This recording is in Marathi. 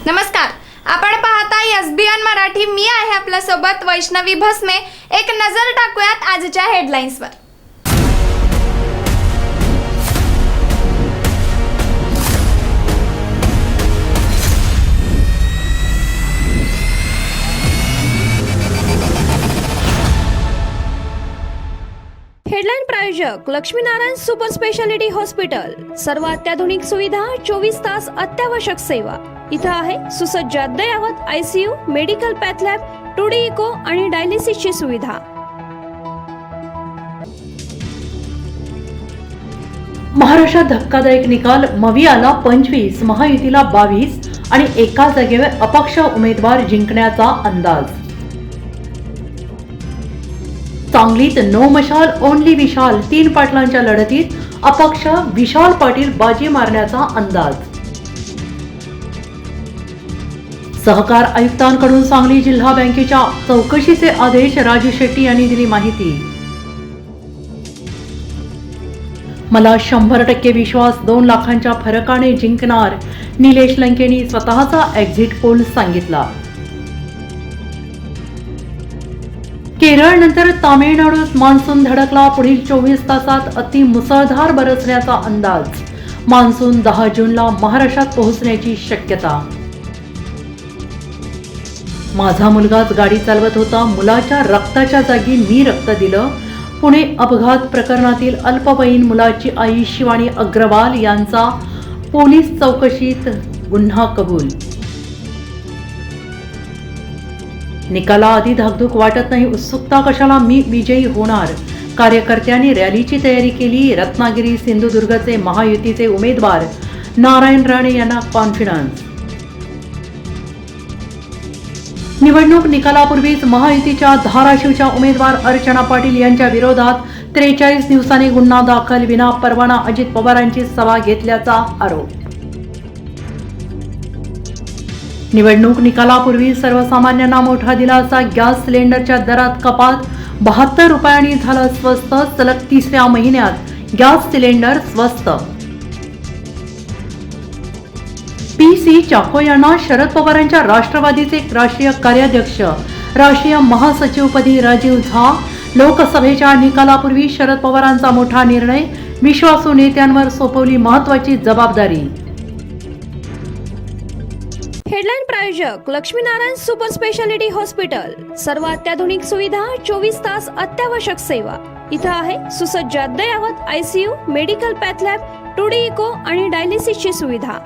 नमस्कार, आपण पाहता SBN मराठी. मी आहे आपल्या सोबत वैष्णवी भस्मे. एक नजर टाकूयात आजच्या हेडलाईन्सवर. हेडलाईन प्रायोजक लक्ष्मीनारायण सुपर स्पेशालिटी हॉस्पिटल. सर्व अत्याधुनिक सुविधा, 24 तास अत्यावश्यक सेवा. इथं आहे सुसज्ज अद्ययावत ICU, medical path lab, 2D echo आणि डायलिसिसची सुविधा. महाराष्ट्रात धक्कादायक निकाल. मवियाला 25, महायुतीला 22 आणि एका जागेवर अपक्ष उमेदवार जिंकण्याचा अंदाज. सांगलीत नो मशाल ओनली विशाल, 3 पाटलांच्या लढतीत अपक्ष विशाल पाटील बाजी मारण्याचा अंदाज. सहकार आयुक्तांकडून सांगली जिल्हा बँकेच्या चौकशीचे आदेश. राजू शेट्टी यांनी दिली माहिती. मला 100% विश्वास, 2 लाखांच्या फरकाने जिंकणार, निलेश लंकेंनी स्वतःचा एक्झिट पोल सांगितला. केरळ नंतर तामिळनाडूत मान्सून धडकला. पुढील 24 तासात अति मुसळधार बरसण्याचा अंदाज. मान्सून 10 जूनला महाराष्ट्रात पोहोचण्याची शक्यता. माझा मुलगाच गाडी चालवत होता, मुलाच्या रक्ताच्या जागी मी रक्त दिलं. पुणे अपघात प्रकरणातील अल्पवयीन मुलाची आई शिवानी अग्रवाल यांचा पोलीस चौकशीत गुन्हा कबूल. निकालाआधी धाकधूक वाटत नाही, उत्सुकता कशाला, मी विजयी होणार. कार्यकर्त्यांनी रॅलीची तयारी केली. रत्नागिरी सिंधुदुर्गचे महायुतीचे उमेदवार नारायण राणे यांना कॉन्फिडन्स. निवडणूक निकालापूर्वीच महायुतीच्या धाराशिवच्या उमेदवार अर्चना पाटील यांच्या विरोधात 43 दिवसांनी गुन्हा दाखल. विना परवाना अजित पवारांची सभा घेतल्याचा आरोप. निवडणूक निकालापूर्वी सर्वसामान्यांना मोठा दिलासा. गॅस सिलेंडरच्या दरात कपात. 72 रुपयांनी झालं स्वस्त. सलग 3ऱ्या महिन्यात गॅस सिलेंडर स्वस्त. PC चाको यांना शरद पवारांच्या राष्ट्रवादीचे राष्ट्रीय कार्याध्यक्ष, राष्ट्रीय महासचिवपदी राजीव झा. लोकसभेच्या निकालापूर्वी शरद पवारांचा मोठा निर्णय. विश्वासू नेत्यांवर सोपवली महत्त्वाची जबाबदारी. हेडलाईन प्रायोजक लक्ष्मीनारायण सुपर स्पेशालिटी हॉस्पिटल. सर्व अत्याधुनिक सुविधा, 24 तास अत्यावश्यक सेवा. इथं आहे सुसज्ज अद्ययावत ICU, medical path lab, 2D echo आणि डायलिसिसची सुविधा.